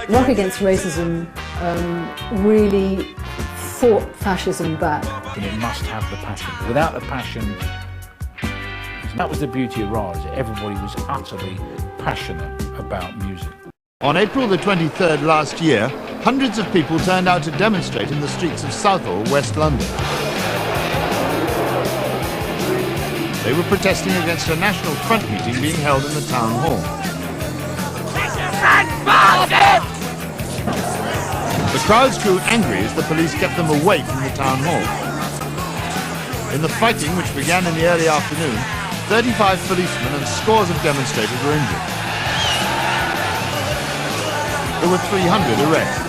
Rock Against Racism really fought fascism back. And it must have the passion. Without the passion, that was the beauty of RA, is that everybody was utterly passionate about music. On April the 23rd last year, hundreds of people turned out to demonstrate in the streets of Southall, West London. They were protesting against a National Front meeting being held in the town hall. The crowds grew angry as the police kept them away from the town hall. In the fighting, which began in the early afternoon, 35 policemen and scores of demonstrators were injured. There were 300 arrests.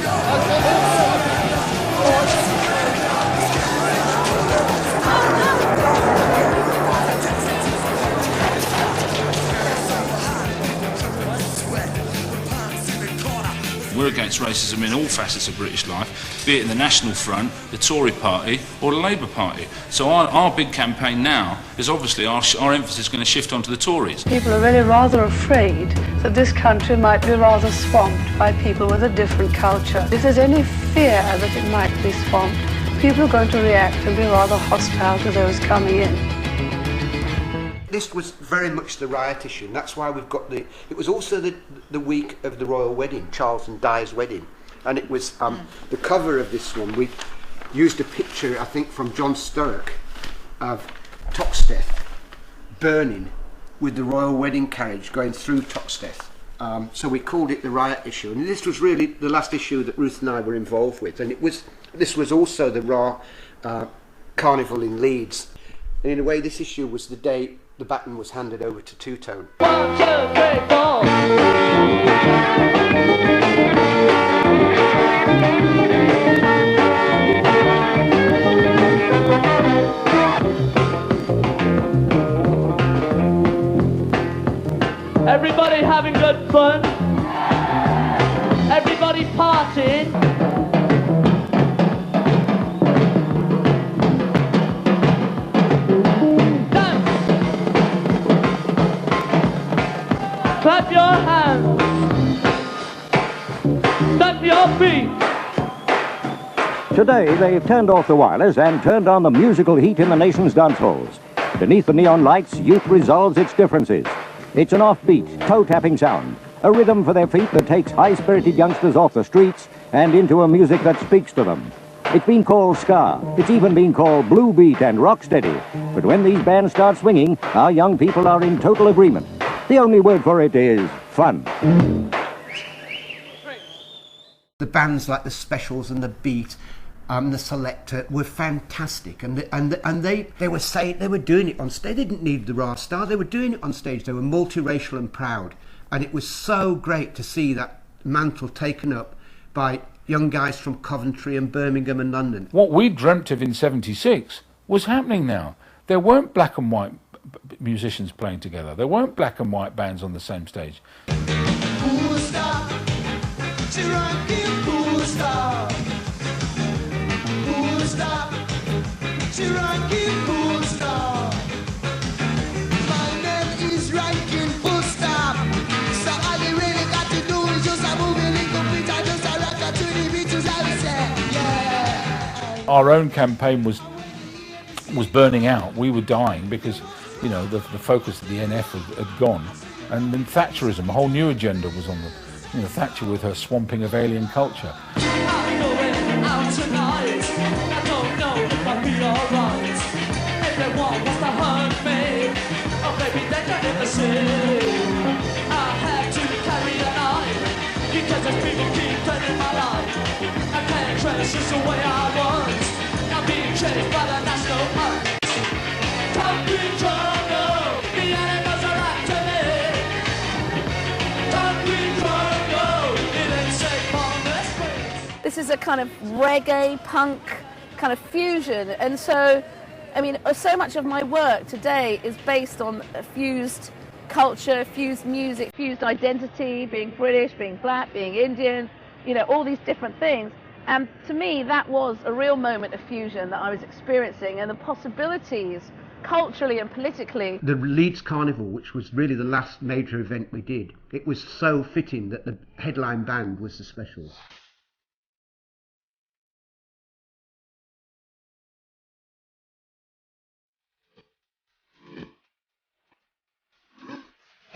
We're against racism in all facets of British life, be it in the National Front, the Tory Party or the Labour Party. So our big campaign now is obviously our emphasis is going to shift onto the Tories. People are really rather afraid that this country might be rather swamped by people with a different culture. If there's any fear that it might be swamped, people are going to react and be rather hostile to those coming in. This was very much the riot issue, and that's why we've got it was also the week of the royal wedding, Charles and Di's wedding, and it was the cover of this one. We used a picture, I think, from John Sturrock of Toxteth burning with the royal wedding carriage going through Toxteth. So we called it the riot issue, and this was really the last issue that Ruth and I were involved with, and this was also the Ra Carnival in Leeds. And in a way, this issue was the day the baton was handed over to Two Tone. 1, 2, 3, 4. Everybody having good fun. Everybody partying. Clap your hands, stamp your feet. Today, they've turned off the wireless and turned on the musical heat in the nation's dance halls. Beneath the neon lights, youth resolves its differences. It's an offbeat, toe-tapping sound, a rhythm for their feet that takes high-spirited youngsters off the streets and into a music that speaks to them. It's been called ska, it's even been called blue beat and rocksteady. But when these bands start swinging, our young people are in total agreement. The only word for it is fun. The bands like the Specials and the Beat, the Selector were fantastic, and they were doing it on stage. They didn't need the Ra Star. They were doing it on stage. They were multiracial and proud, and it was so great to see that mantle taken up by young guys from Coventry and Birmingham and London. What we dreamt of in '76 was happening now. There weren't black and white musicians playing together. There weren't black and white bands on the same stage. My name is Rankin, full stop. So all you really got to do is just a moving incomplete. I just a rock to the beaches, I would say, yeah. Our own campaign was burning out. We were dying because, you know, the focus of the NF had gone, and then Thatcherism, a whole new agenda was on the, you know, Thatcher with her swamping of alien culture. I'm going out tonight. I don't know if I'll be alright. Everyone wants to hunt me. Oh baby, they can't never see. I have to carry a knife because those people keep threatening my life. I can't dress just the way I want. I'm being chased by the National Park. Concrete jungle, the animals are after me. Concrete jungle, it ain't safe on the streets. This is a kind of reggae, punk kind of fusion, and so, I mean, so much of my work today is based on a fused culture, fused music, fused identity, being British, being black, being Indian, you know, all these different things. And to me, that was a real moment of fusion that I was experiencing, and the possibilities culturally and politically. The Leeds Carnival, which was really the last major event we did, it was so fitting that the headline band was the Specials.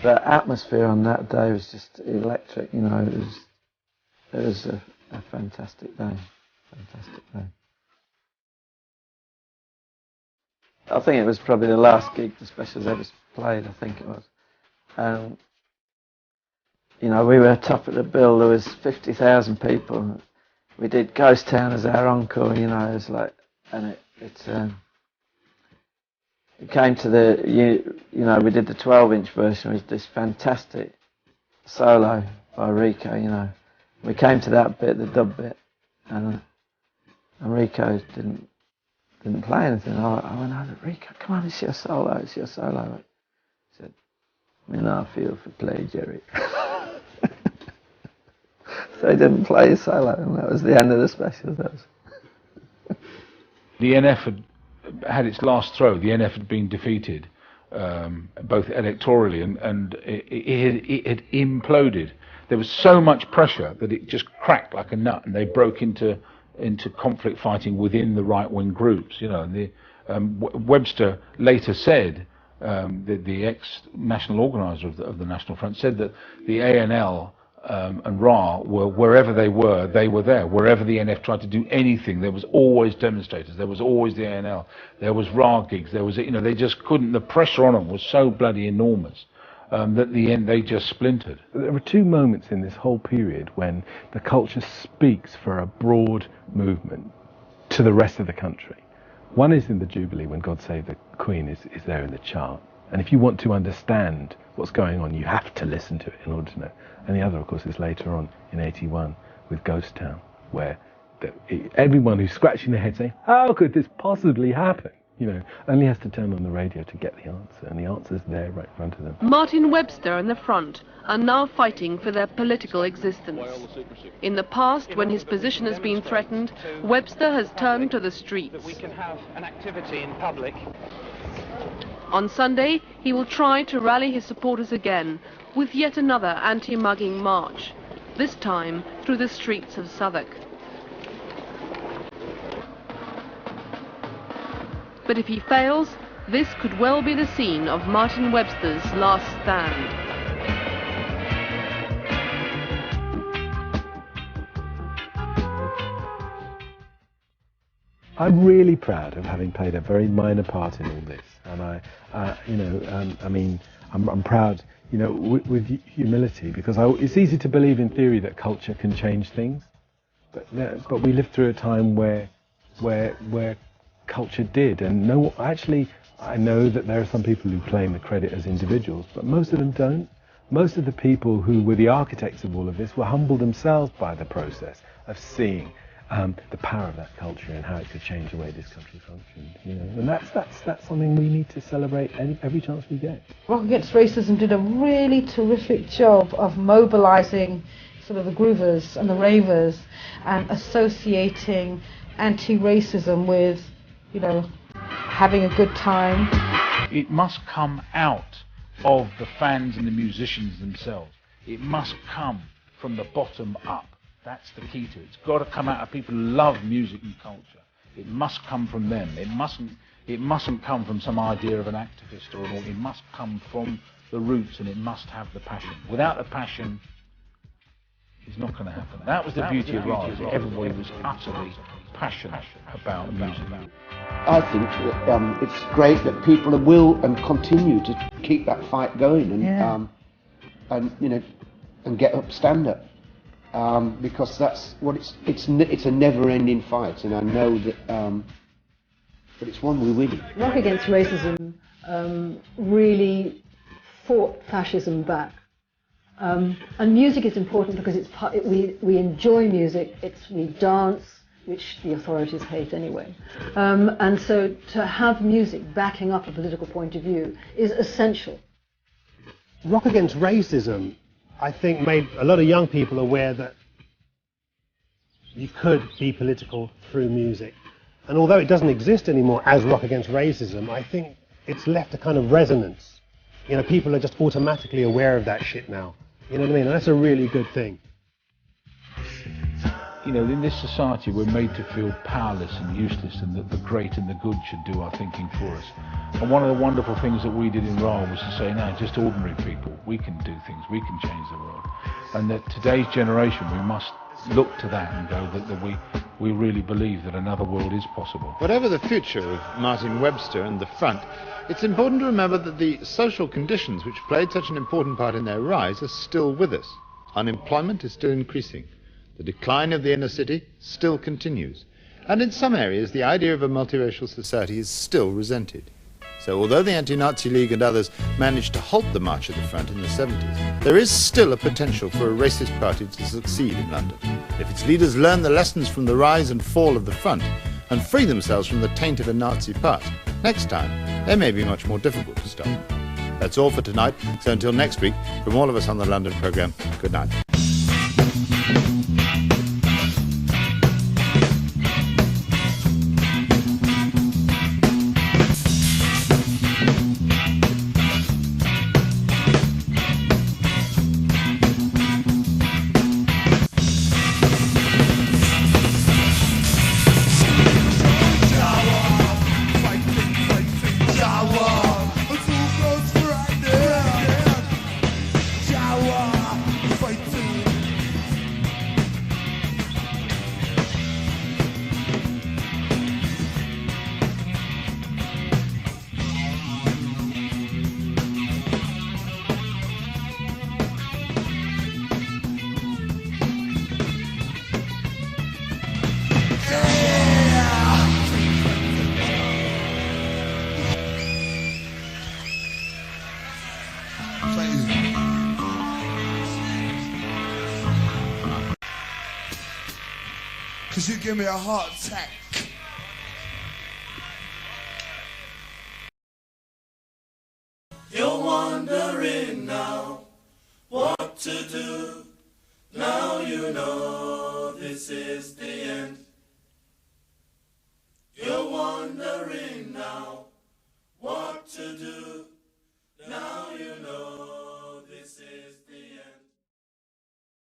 The atmosphere on that day was just electric, you know. It was a fantastic day. I think it was probably the last gig the Specials ever played. I think it was. You know, we were top of the bill. There was 50,000 people. We did Ghost Town as our encore. You know, it was like, and it came to the, you know, we did the 12-inch version with this fantastic solo by Rico, you know. We came to that bit, the dub bit, and Rico didn't play anything. I went over, Rico, come on, it's your solo. He said, me not feel for play, Jerry. So he didn't play his solo, and that was the end of the Specials. The NF had its last throw. The NF had been defeated, both electorally and it had imploded. There was so much pressure that it just cracked like a nut, and they broke into conflict fighting within the right-wing groups. You know, and Webster later said, the ex-national organiser of the National Front said that the ANL and RA were, wherever they were there. Wherever the NF tried to do anything, there was always demonstrators, there was always the ANL, there was RA gigs, there was, you know, they just couldn't, the pressure on them was so bloody enormous that at the end they just splintered. There were two moments in this whole period when the culture speaks for a broad movement to the rest of the country. One is in the Jubilee, when God Save the Queen is there in the chart. And if you want to understand what's going on, you have to listen to it in order to know. And the other, of course, is later on in '81 with Ghost Town, where everyone who's scratching their head saying, how could this possibly happen? You know, only has to turn on the radio to get the answer, and the answer's there right in front of them. Martin Webster and the Front are now fighting for their political existence. In the past, when his position has been threatened, Webster has turned to the streets. We can have an activity in public. On Sunday, he will try to rally his supporters again with yet another anti-mugging march, this time through the streets of Southwark. But if he fails, this could well be the scene of Martin Webster's last stand. I'm really proud of having played a very minor part in all this, and I mean, I'm proud, you know, with humility, because it's easy to believe in theory that culture can change things, but we lived through a time where culture did, and actually I know that there are some people who claim the credit as individuals, but most of them don't. Most of the people who were the architects of all of this were humbled themselves by the process of seeing the power of that culture and how it could change the way this country functioned. You know, and that's something we need to celebrate every chance we get. Rock Against Racism did a really terrific job of mobilising sort of the groovers and the ravers and associating anti-racism with, you know, having a good time. It must come out of the fans and the musicians themselves. It must come from the bottom up. That's the key to it. It's got to come out of people who love music and culture. It must come from them. It mustn't come from some idea of an activist or an. It must come from the roots, and it must have the passion. Without the passion, it's not going to happen. That was the beauty of Ruts. Everybody was utterly passionate about music. I think that it's great that people will and continue to keep that fight going, and you know, and get up, stand up, because that's what it's a never-ending fight, and I know that, but it's one we're winning. Rock Against Racism really fought fascism back. And music is important because it's we enjoy music. We dance, which the authorities hate anyway. And so to have music backing up a political point of view is essential. Rock Against Racism, I think, made a lot of young people aware that you could be political through music. And although it doesn't exist anymore as Rock Against Racism, I think it's left a kind of resonance. You know, people are just automatically aware of that shit now. You know what I mean? And that's a really good thing. You know, in this society we're made to feel powerless and useless, and that the great and the good should do our thinking for us. And one of the wonderful things that we did in RAL was to say, no, just ordinary people, we can do things, we can change the world. And that today's generation, we must look to that and go that we really believe that another world is possible. Whatever the future of Martin Webster and the Front, it's important to remember that the social conditions which played such an important part in their rise are still with us. Unemployment is still increasing. The decline of the inner city still continues. And in some areas, the idea of a multiracial society is still resented. So although the Anti-Nazi League and others managed to halt the March of the Front in the 70s, there is still a potential for a racist party to succeed in London. If its leaders learn the lessons from the rise and fall of the Front and free themselves from the taint of a Nazi past, next time they may be much more difficult to stop. That's all for tonight, so until next week, from all of us on the London programme, good night. Cause you give me a heart attack. You're wondering now what to do. Now you know this is the end.